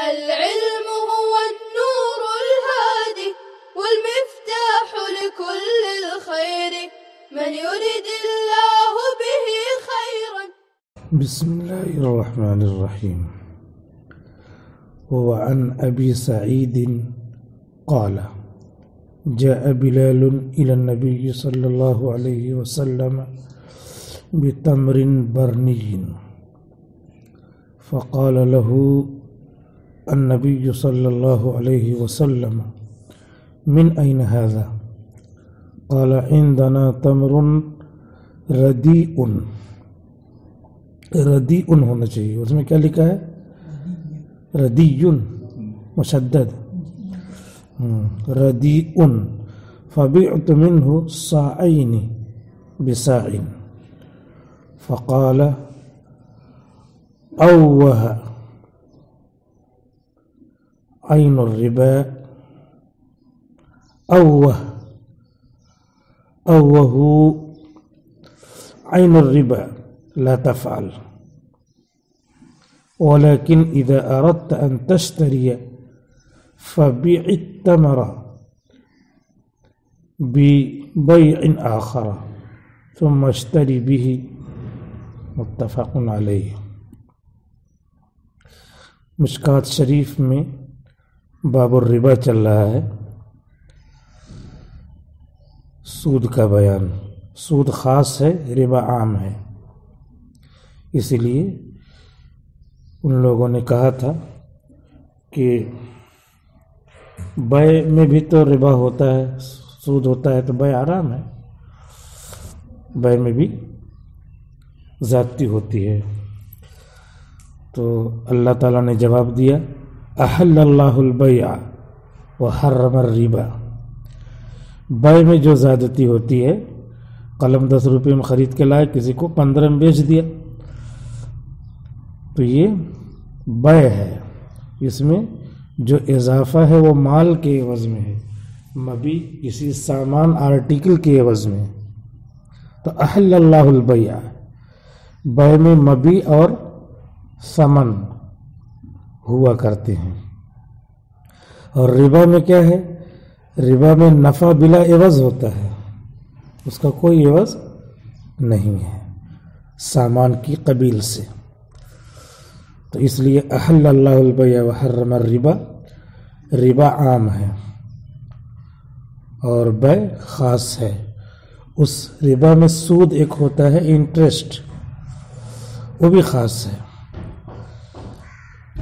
العلم هو النور الهادي والمفتاح لكل الخير من يرد الله به خيرا. بسم الله الرحمن الرحيم. وعن أبي سعيد قال جاء بلال إلى النبي صلى الله عليه وسلم بتمر برني فقال له النبي صلى الله عليه وسلم من أين هذا؟ قال عندنا تمر رديء. ردیء ہونا چاہیے، اس میں کیا لکھا ہے؟ ردیء مشدد. ردیء فبعت منه صاعين بصاع فقال أوه عين الربا أوه عين الربا لا تفعل، ولكن إذا أردت أن تشتري فبيع التمر ببيع آخر ثم اشتري به. متفق علیہ. مشکات شریف میں باب الربا چل رہا ہے. سود کا بیان. سود خاص ہے، ربا عام ہے. اسی لیے ان لوگوں نے کہا تھا کہ بیع میں بھی تو ربا ہوتا ہے، سود ہوتا ہے، تو بیع حرام ہے. بیع میں بھی زیادتی ہوتی ہے. تو اللہ تعالیٰ نے جواب دیا احل اللہ البیع وحرم الربا. بیع میں جو زیادتی ہوتی ہے، قلم 10 روپے میں خرید کے لائے، کسی کو 15 میں بیچ دیا، تو یہ بیع ہے. اس میں جو اضافہ ہے وہ مال کے عوض میں ہے، مبی کسی سامان آرٹیکل کے عوض میں. تو احل اللہ البیع، بیع میں مبی اور ثمن ہوا کرتے ہیں. اور ربا میں کیا ہے؟ ربا میں نفع بلا عوض ہوتا ہے، اس کا کوئی عوض نہیں ہے سامان کی قبیل سے. تو اس لیے احل اللہ البیع وحرم الربا، ربا عام ہے اور بیع خاص ہے. اس ربا میں سود ایک ہوتا ہے انٹرسٹ، وہ بھی خاص ہے،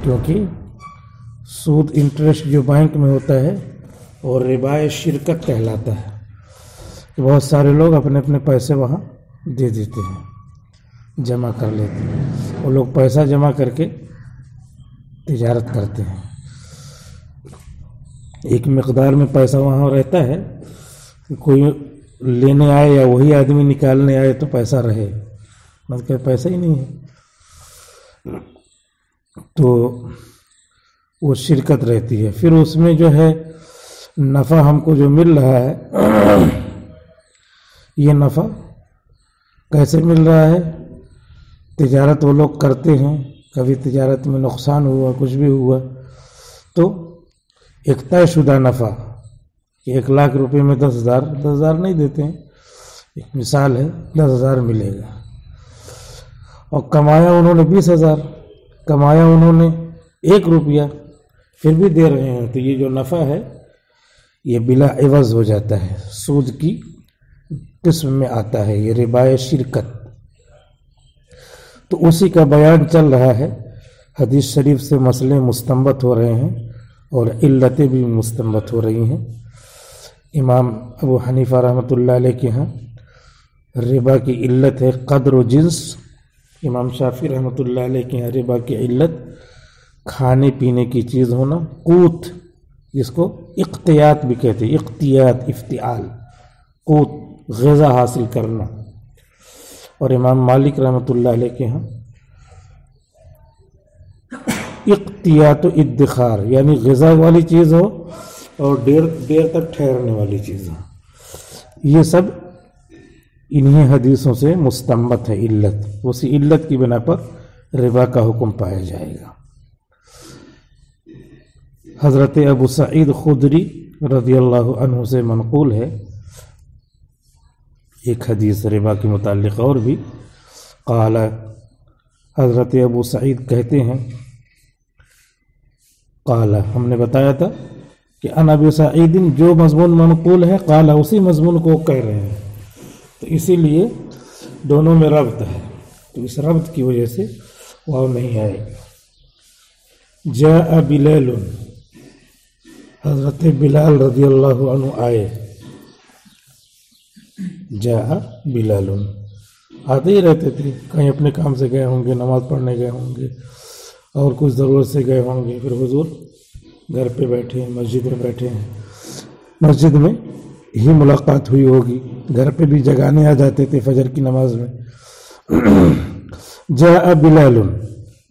کیونکہ سود انٹرسٹ جو بینک میں ہوتا ہے اور ربا شرکت کہلاتا ہے. بہت سارے لوگ اپنے اپنے پیسے وہاں دے دیتے ہیں، جمع کر لیتے ہیں. وہ لوگ پیسہ جمع کر کے تجارت کرتے ہیں. ایک مقدار میں پیسہ وہاں رہتا ہے، کوئی لینے آئے یا وہی آدمی نکالنے آئے تو پیسہ رہے، مطلب پیسہ ہی نہیں ہے. تو وہ شرکت رہتی ہے. پھر اس میں جو ہے نفع ہم کو جو مل رہا ہے، یہ نفع کیسے مل رہا ہے؟ تجارت وہ لوگ کرتے ہیں، کبھی تجارت میں نقصان ہوا، کچھ بھی ہوا، تو ایک طے شدہ نفع، 1,00,000 روپے میں 10,000 نہیں دیتے ہیں، ایک مثال ہے، 10,000 ملے گا. اور کمایا انہوں نے 20,000، کمایا انہوں نے 1 روپیہ، پھر بھی دے رہے ہیں، تو یہ جو نفع ہے یہ بلا عوض ہو جاتا ہے، سود کی قسم میں آتا ہے، یہ ربا شرکت. تو اسی کا بیان چل رہا ہے. حدیث شریف سے مسئلے مستنبط ہو رہے ہیں اور علتیں بھی مستنبط ہو رہی ہیں. امام ابو حنیفہ رحمۃ اللہ علیہ کے ہاں ربا کی علت ہے قدر و جنس. امام شافعی رحمۃ اللہ علیہ کے یہاں ربا کی علت کھانے پینے کی چیز ہونا، قوت، جس کو اقتیات بھی کہتے ہیں، اقتیات، افتعال، قوت، غذا حاصل کرنا. اور امام مالک رحمۃ اللہ علیہ کے ہاں اقتیات و ادخار، یعنی غذا والی چیز ہو اور دیر تک ٹھہرنے والی چیز ہو. یہ سب انہی حدیثوں سے مستنبط ہے علت. اسی علت کی بنا پر ربا کا حکم پایا جائے گا. حضرت ابو سعید خدری رضی اللہ عنہ سے منقول ہے ایک حدیث ربا کے متعلق اور بھی. قال حضرت ابو سعید کہتے ہیں قال ہم نے بتایا تھا کہ ان ابی سعید جو مضمون منقول ہے قال اسی مضمون کو کہہ رہے ہیں، تو اسی لیے دونوں میں ربط ہے، تو اس ربط کی وجہ سے واو نہیں آئے. جاء بلال حضرت بلال رضی اللہ عنہ آئے. جاء بلال آتے ہی رہتے تھے، کہیں اپنے کام سے گئے ہوں گے، نماز پڑھنے گئے ہوں گے اور کچھ ضرورت سے گئے ہوں گے، پھر حضور گھر پہ بیٹھے ہیں، مسجد میں بیٹھے ہیں، مسجد میں ہی ملاقات ہوئی ہوگی، گھر پہ بھی جگانے آ جاتے تھے فجر کی نماز میں. جاء بلال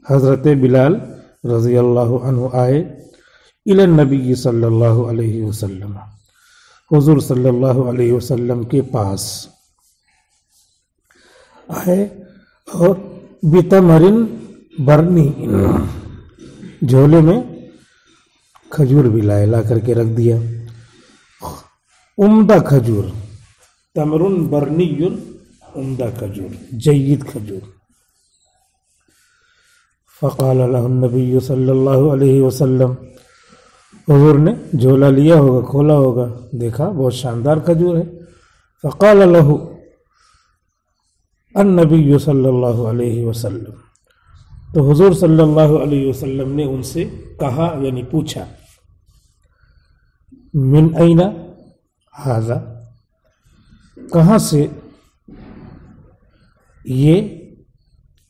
حضرت بلال رضی اللہ عنہ آئے الی النبی صلی اللہ علیہ وسلم حضور صلی اللہ علیہ وسلم کے پاس آئے اور بتمرن برنی جھولے میں کھجور بھی لائے، لا کر کے رکھ دیا، عمدہ کھجور، تمرن برنی عمدہ کھجور، جید کھجور. فقال له النبی صلی اللہ علیہ وسلم حضور نے جھولا لیا ہوگا، کھولا ہوگا، دیکھا بہت شاندار کھجور ہے. فقال له النبی صلی اللہ علیہ وسلم تو حضور صلی اللہ علیہ وسلم نے ان سے کہا یعنی پوچھا من این ھذا کہاں سے یہ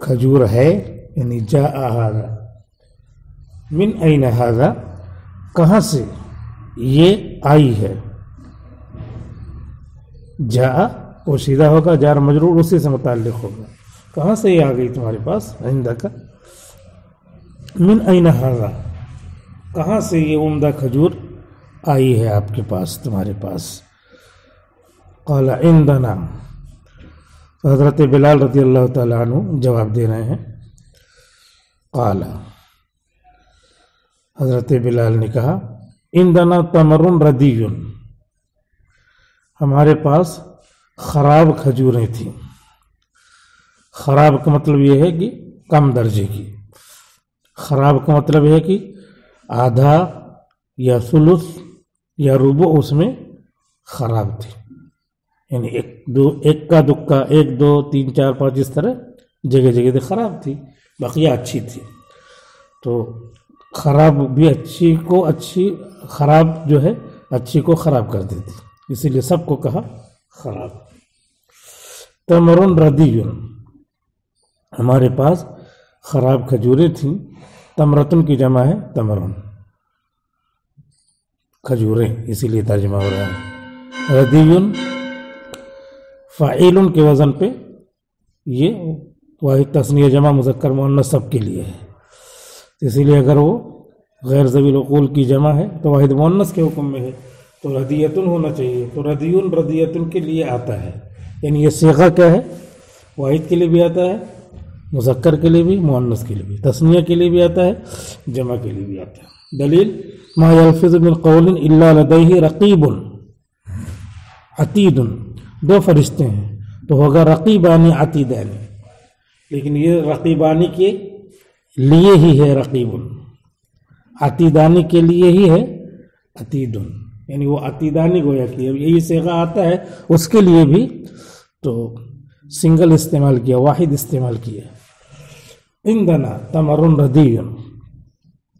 کھجور ہے، یعنی جاء ھذا من این ھذا کہاں سے یہ آئی ہے. جاء پوشیدہ ہوگا، جار مجرور اسی سے متعلق ہوگا، کہاں سے یہ آ گئی تمہارے پاس، عندک من این ھذا کہاں سے یہ عمدہ کھجور آئی ہے آپ کے پاس، تمہارے پاس. قال عندنا حضرت بلال رضی اللہ تعالیٰ عنہ جواب دے رہے ہیں. قال حضرت بلال نے کہا عندنا تمر ردی ہمارے پاس خراب کھجوریں تھیں. خراب کا مطلب یہ ہے کہ کم درجے کی، خراب کا مطلب ہے کہ آدھا یا ثلث یا ربع اس میں خراب تھی، یعنی ایک کا دکا، ایک دو تین چار پانچ اس طرح جگہ جگہ سے خراب تھی، بقیہ اچھی تھی. تو خراب بھی اچھی کو اچھی، خراب جو ہے اچھی کو خراب کر دیتی، اسی لیے سب کو کہا خراب. تمرن ردی ہمارے پاس خراب کھجوریں تھیں. تمرتن کی جمع ہے تمرن، کھجوریں، اسی لیے ترجمہ ہو رہا ہے. ردی فاعل کے وزن پہ یہ واحد تثنیہ جمع مذکر مؤنث سب کے لیے ہے، اسی لیے اگر وہ غیر ذوی العقول کی جمع ہے تو واحد مؤنث کے حکم میں ہے تو ردیتن ہونا چاہیے. تو ردیون ردیتن کے لیے آتا ہے، یعنی یہ صیغہ کیا ہے، واحد کے لیے بھی آتا ہے، مذکر کے لیے بھی، مؤنث کے لیے بھی، تثنیہ کے لیے بھی آتا ہے، جمع کے لیے بھی آتا ہے. دلیل ما یلفظ من قول الا لدیہ رقیب عتید، دو فرشتے ہیں تو ہوگا رقیبانی عتیدانی، لیکن یہ رقیبانی کے لیے ہی ہے رقیب، عتیدانی کے لیے ہی ہے عتید، یعنی وہ عتیدانی گویا کہ یہی صیغہ آتا ہے اس کے لیے بھی، تو سنگل استعمال کیا، واحد استعمال کیا. عندنا تمر ردی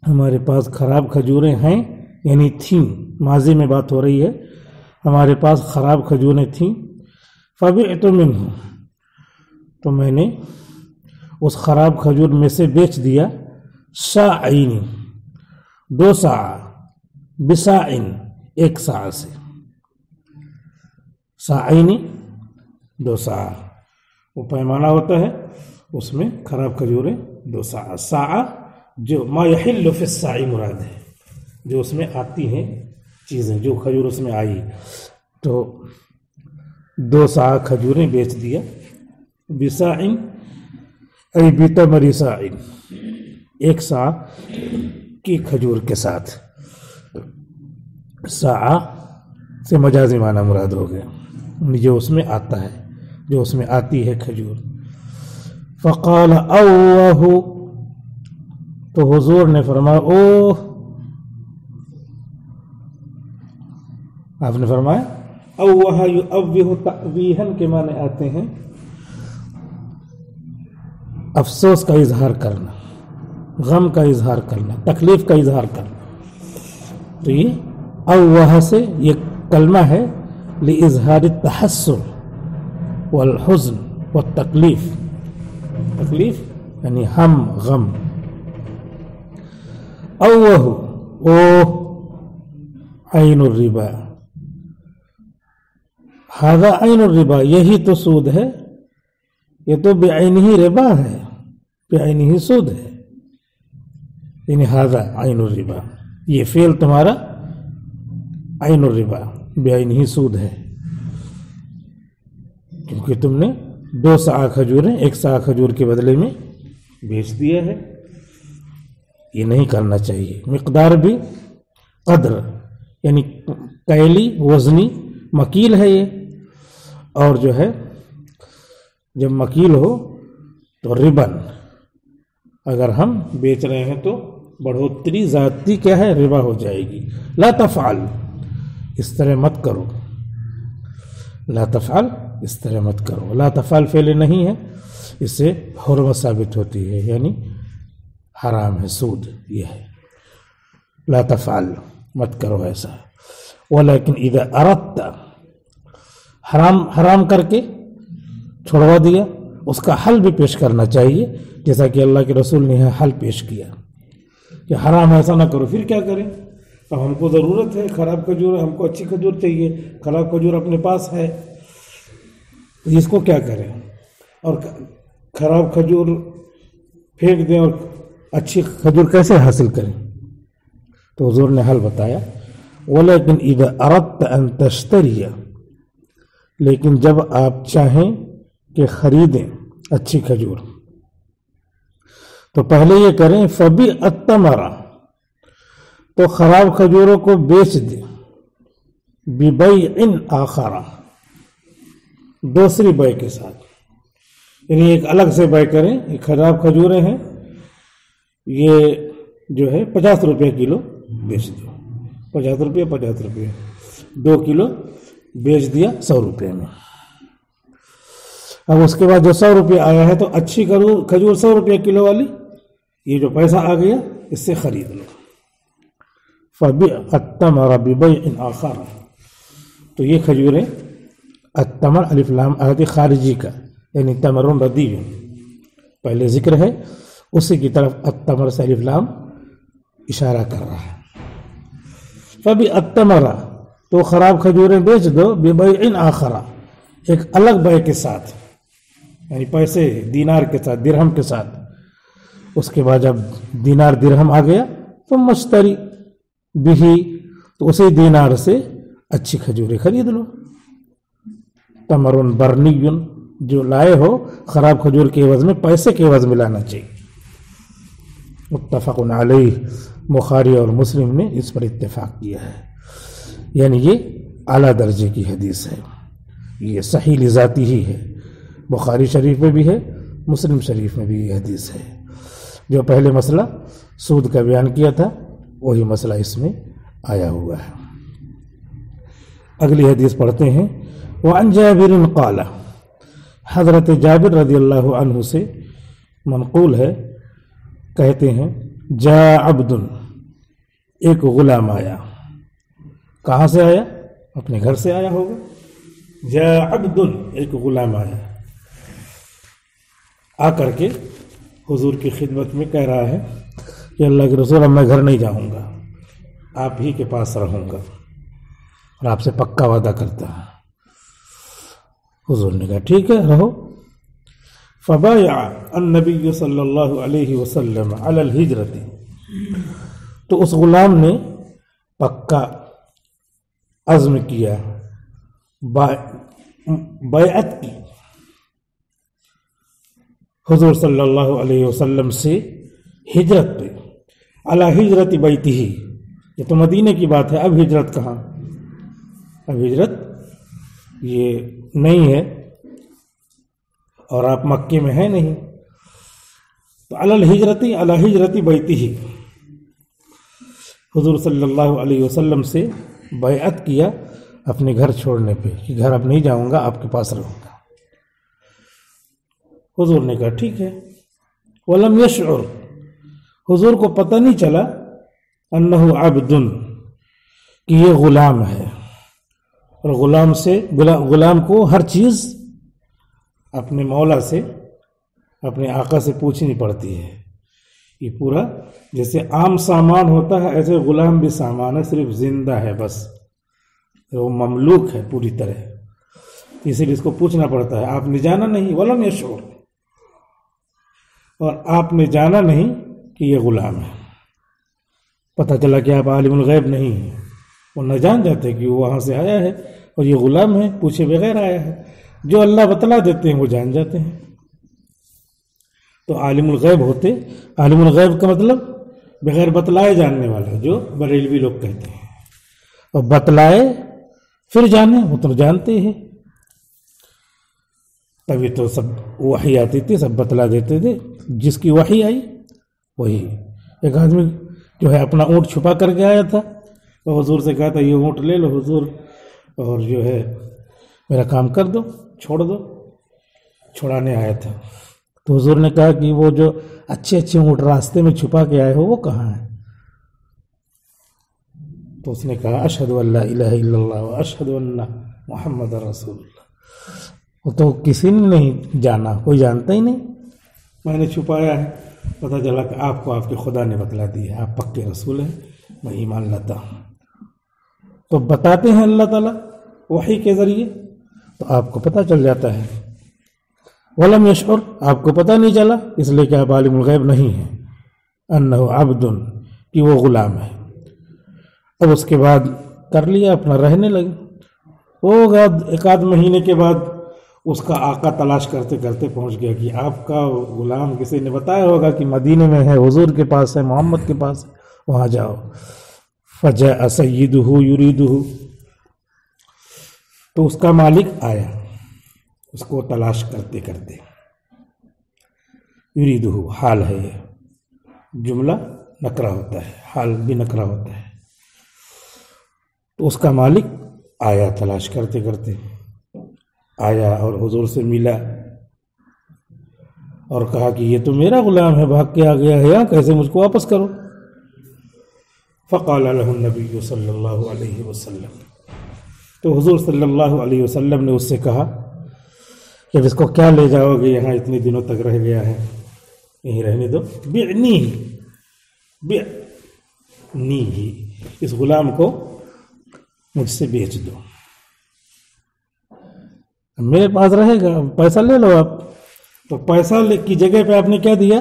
ہمارے پاس خراب کھجوریں ہیں، یعنی تھیں، ماضی میں بات ہو رہی ہے، ہمارے پاس خراب کھجوریں تھیں. فبعت منہ تو میں نے اس خراب کھجور میں سے بیچ دیا، ساعین 2 ساع، بساعن 1 ساع سے، ساعین 2 ساع وہ پیمانہ ہوتا ہے، اس میں خراب کھجوریں 2 ساع. ساع جو ما یحل فی الساع مراد ہے، جو اس میں آتی ہیں چیزیں، جو کھجور اس میں آئی، تو 2 ساع کھجوریں بیچ دیا. بساعن ای بتمر ساعن 1 ساع کی کھجور کے ساتھ. ساعہ سے مجازی معنی مراد ہو گیا، جو اس میں آتا ہے، جو اس میں آتی ہے کھجور۔ فقال اوہ، تو حضور نے فرمایا اوہ، آپ نے فرمایا اوہ یؤوہ تأویہن کے معنی آتے ہیں افسوس کا اظہار کرنا، غم کا اظہار کرنا، تکلیف کا اظہار کرنا۔ تو یہ اوہ سے یہ کلمہ ہے لإظہار التحسر والحزن والتکلیف، تکلیف یعنی ہم، غم۔ اوہ او عین الربا، ھذا عین الربا، یہی تو سود ہے، یہ تو بعینہ ربا ہے، بعینہ سود ہے، یعنی ھذا عین الربا، یہ فعل تمہارا عین الربا، بعینہ سود ہے، کیونکہ تم نے 2 ساع کھجوریں 1 ساع کھجور کے بدلے میں بیچ دیا ہے، یہ نہیں کرنا چاہیے۔ مقدار بھی قدر یعنی کیلی، وزنی، مکیل ہے یہ، اور جو ہے جب مکیل ہو تو ربن، اگر ہم بیچ رہے ہیں تو بڑھوتری ذاتی کیا ہے، ربا ہو جائے گی۔ لا تفعل، اس طرح مت کرو، لا تفعل، اس طرح مت کرو۔ لا تفعل فعل نہیں ہے، اس سے حرمت ثابت ہوتی ہے، یعنی حرام ہے، سود یہ ہے۔ لا تفعل، مت کرو ایسا۔ ولیکن اذا اردت، حرام کر کے چھوڑوا دیا، اس کا حل بھی پیش کرنا چاہیے، جیسا کہ اللہ کے رسول نے یہاں حل پیش کیا کہ حرام ایسا نہ کرو۔ پھر کیا کریں؟ اب ہم کو ضرورت ہے خراب کھجور، ہم کو اچھی کھجور چاہیے، خراب کھجور اپنے پاس ہے، اس کو کیا کریں؟ اور خراب کھجور پھینک دیں اور اچھی کھجور کیسے حاصل کریں؟ تو حضور نے حل بتایا، ولیکن اذا اردت ان تشتری، لیکن جب آپ چاہیں کہ خریدیں اچھی کھجور تو پہلے یہ کریں فبیع التمر، تو خراب کھجوروں کو بیچ دیں، ببیع آخر، دوسری بیع کے ساتھ، یعنی ایک الگ سے بیع کریں۔ یہ خراب کھجوریں ہیں، یہ جو ہے 50 روپے کلو بیچ دو، 50 روپے 50 روپے، 2 کلو بیچ دیا 100 روپے میں۔ اب اس کے بعد جو 100 روپے آیا ہے تو اچھی کھجور 100 روپے کلو والی، یہ جو پیسہ آ گیا اس سے خرید لو۔ فبیع التمر ببیع آخر، تو یہ کھجوریں، التمر الف لام آیت خارجی کا، یعنی تمر ردی پہلے ذکر ہے، اسی کی طرف التمر سے الف لام اشارہ کر رہا ہے۔ فبیع التمر، تو خراب کھجوریں بیچ دو، ببیع آخر، ایک الگ بیع کے ساتھ، یعنی پیسے دینار کے ساتھ، درہم کے ساتھ۔ اس کے بعد جب دینار درہم آ گیا تو مشتری بھی، تو اسی دینار سے اچھی کھجوریں خرید لو۔ تمر برنی، جو لائے ہو خراب کھجور کے عوض میں پیسے کے عوض میں لانا چاہیے۔ متفق علیہ، بخاری اور مسلم نے اس پر اتفاق کیا ہے، یعنی یہ اعلیٰ درجے کی حدیث ہے، یہ صحیح لذاتی ہی ہے، بخاری شریف میں بھی ہے، مسلم شریف میں بھی یہ حدیث ہے۔ جو پہلے مسئلہ سود کا بیان کیا تھا وہی مسئلہ اس میں آیا ہوا ہے۔ اگلی حدیث پڑھتے ہیں۔ وعن جابر قال، حضرت جابر رضی اللہ عنہ سے منقول ہے، کہتے ہیں جاء عبد، ایک غلام آیا۔ کہاں سے آیا؟ اپنے گھر سے آیا ہوگا۔ جاء عبد، ایک غلام آیا، آ کر کے حضور کی خدمت میں کہہ رہا ہے کہ اللہ کے رسول اب میں گھر نہیں جاؤں گا، آپ ہی کے پاس رہوں گا اور آپ سے پکا وعدہ کرتا ہوں۔ حضور نے کہا ٹھیک ہے رہو۔ فبايع النبی صلی اللہ علیہ وسلم علی الہجرت، تو اس غلام نے پکا عزم کیا، بیعت کی حضور صلی اللہ علیہ وسلم سے ہجرت پہ، علی ہجرت بیتہ، یہ تو مدینے کی بات ہے، اب ہجرت کہاں؟ اب ہجرت یہ نہیں ہے اور آپ مکے میں ہیں نہیں. تو علی ہجرتی بیتی ہی، حضور صلی اللہ علیہ وسلم سے بیعت کیا اپنے گھر چھوڑنے پہ کہ گھر اب نہیں جاؤں گا، آپ کے پاس رہوں گا. حضور نے کہا ٹھیک ہے. ولم یشعر، حضور کو پتہ نہیں چلا انہ عبد، کہ یہ غلام ہے. اور غلام کو ہر چیز اپنے مولا سے، اپنے آقا سے پوچھنی پڑتی ہے. یہ پورا جیسے عام سامان ہوتا ہے ایسے غلام بھی سامان ہے، صرف زندہ ہے بس، وہ مملوک ہے پوری طرح، اسی لیے اس کو پوچھنا پڑتا ہے. آپ نے جانا نہیں، ولم یشعر، اور آپ نے جانا نہیں کہ یہ غلام ہے. پتہ چلا کہ آپ عالم الغیب نہیں ہیں، وہ نہ جان جاتے کہ وہ وہاں سے آیا ہے اور یہ غلام ہے، پوچھے بغیر آیا ہے. جو اللہ بتلا دیتے ہیں وہ جان جاتے ہیں. تو عالم الغیب ہوتے، عالم الغیب کا مطلب بغیر بتلائے جاننے والا، جو بریلوی لوگ کہتے ہیں. اور بتلائے پھر جانے، وہ تو جانتے ہیں. تبھی تو سب وحی آتی تھی، سب بتلا دیتے تھے. جس کی وحی آئی وہی. ایک آدمی جو ہے اپنا اونٹ چھپا کر کے آیا تھا، تو حضور سے کہا تھا یہ اونٹ لے لو حضور، اور جو ہے میرا کام کر دو، چھوڑ دو. چھڑانے آیا تھا تو حضور نے کہا کہ وہ جو اچھے اچھے اونٹ راستے میں چھپا کے آئے ہو وہ کہاں ہیں؟ تو اس نے کہا اشہد ان لا الہ الا اللہ و اشہد ان محمد رسول اللہ. وہ تو کسی نے نہیں جانا، کوئی جانتا ہی نہیں. میں نے چھپایا ہے، پتہ چلا کہ آپ کو آپ کے خدا نے بتلا دی ہے، آپ پکے رسول ہیں، میں ایمان لاتا ہوں. تو بتاتے ہیں اللہ تعالیٰ وحی کے ذریعے، تو آپ کو پتہ چل جاتا ہے. ولم یشعر، آپ کو پتہ نہیں چلا اس لیے کہ آپ عالم الغیب نہیں ہیں. انہ عبد، کہ وہ غلام ہے. اب اس کے بعد کر لیا اپنا، رہنے لگے. ہوگا ایک آدھ مہینے کے بعد اس کا آقا تلاش کرتے کرتے پہنچ گیا کہ آپ کا غلام کسی نے بتایا ہوگا کہ مدینے میں ہے، حضور کے پاس ہے، محمد کے پاس ہے، وہاں جاؤ. فجاء سیدہ یریدہ، تو اس کا مالک آیا اس کو تلاش کرتے کرتے. یریدہ حال ہے، یہ جملہ نکرہ ہوتا ہے، حال بھی نکرہ ہوتا ہے. تو اس کا مالک آیا تلاش کرتے کرتے، آیا اور حضور سے ملا اور کہا کہ یہ تو میرا غلام ہے، بھاگ کے آ گیا ہے یہاں، کیسے مجھ کو واپس کرو. فقال له النبی صلی اللہ علیہ وسلم، تو حضور صلی اللہ علیہ وسلم نے اس سے کہا کہ اب اس کو کیا لے جاؤ گے، یہاں اتنے دنوں تک رہ گیا ہے، یہیں رہنے دو. بعنی ہی، اس غلام کو مجھ سے بیچ دو، میرے پاس رہے گا، پیسہ لے لو آپ. تو پیسہ کی جگہ پہ آپ نے کیا دیا؟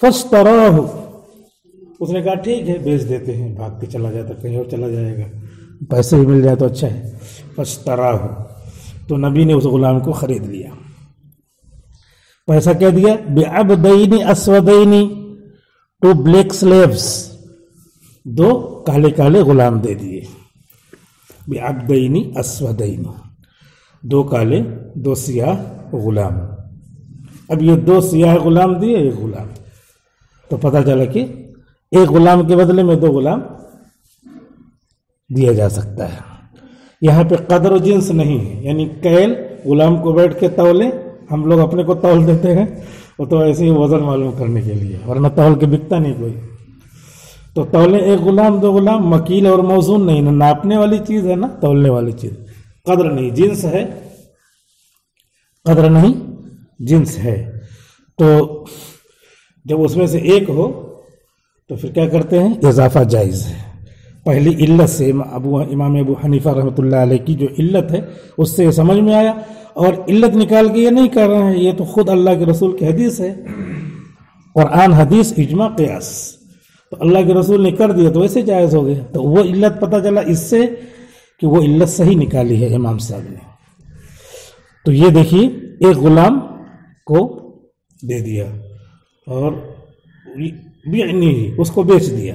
فاشتراہ، اس نے کہا ٹھیک ہے بیچ دیتے ہیں، بھاگ کے چلا جاتا، کہیں اور چلا جائے گا، پیسے ہی مل جائے تو اچھا ہے. فاشتراہ، تو نبی نے اس غلام کو خرید لیا. پیسہ کیا دیا؟ بعبدین اسودین، 2 بلیک سلیوز، 2 کالے کالے غلام دے دیے. بعبدین اسودین، 2 کالے 2 سیاہ غلام. اب یہ 2 سیاہ غلام دیے، ایک غلام. تو پتہ چلا کہ ایک غلام کے بدلے میں 2 غلام دیا جا سکتا ہے. یہاں پہ قدر و جنس نہیں ہے، یعنی کیل غلام کو بیٹھ کے تولے، ہم لوگ اپنے کو تول دیتے ہیں، وہ تو ایسے ہی وزن معلوم کرنے کے لیے، ورنہ تول کے بکتا نہیں کوئی. تو تولے ایک غلام 2 غلام، مکیل اور موزون نہیں، نہ ناپنے والی چیز ہے نہ تولنے والی چیز. قدر نہیں، جنس ہے، قدر نہیں جنس ہے. تو جب اس میں سے ایک ہو تو پھر کیا کرتے ہیں؟ اضافہ جائز ہے. پہلی علت سے امام ابو حنیفہ رحمۃ اللہ علیہ کی جو علت ہے اس سے یہ سمجھ میں آیا، اور علت نکال کے یہ نہیں کر رہے ہیں، یہ تو خود اللہ کے رسول کی حدیث ہے، قرآن حدیث اجماع قیاس، تو اللہ کے رسول نے کر دیا تو ویسے جائز ہو گیا. تو وہ علت پتہ چلا اس سے کہ وہ علت صحیح نکالی ہے امام صاحب نے. تو یہ دیکھیے ایک غلام کو دے دیا اور اس کو بیچ دیا.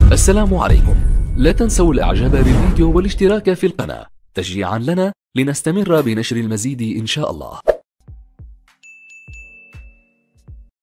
السلام عليكم. لا تنسوا الإعجاب بالفيديو والاشتراك في القناة تشجيعا لنا لنستمر بنشر المزيد إن شاء الله.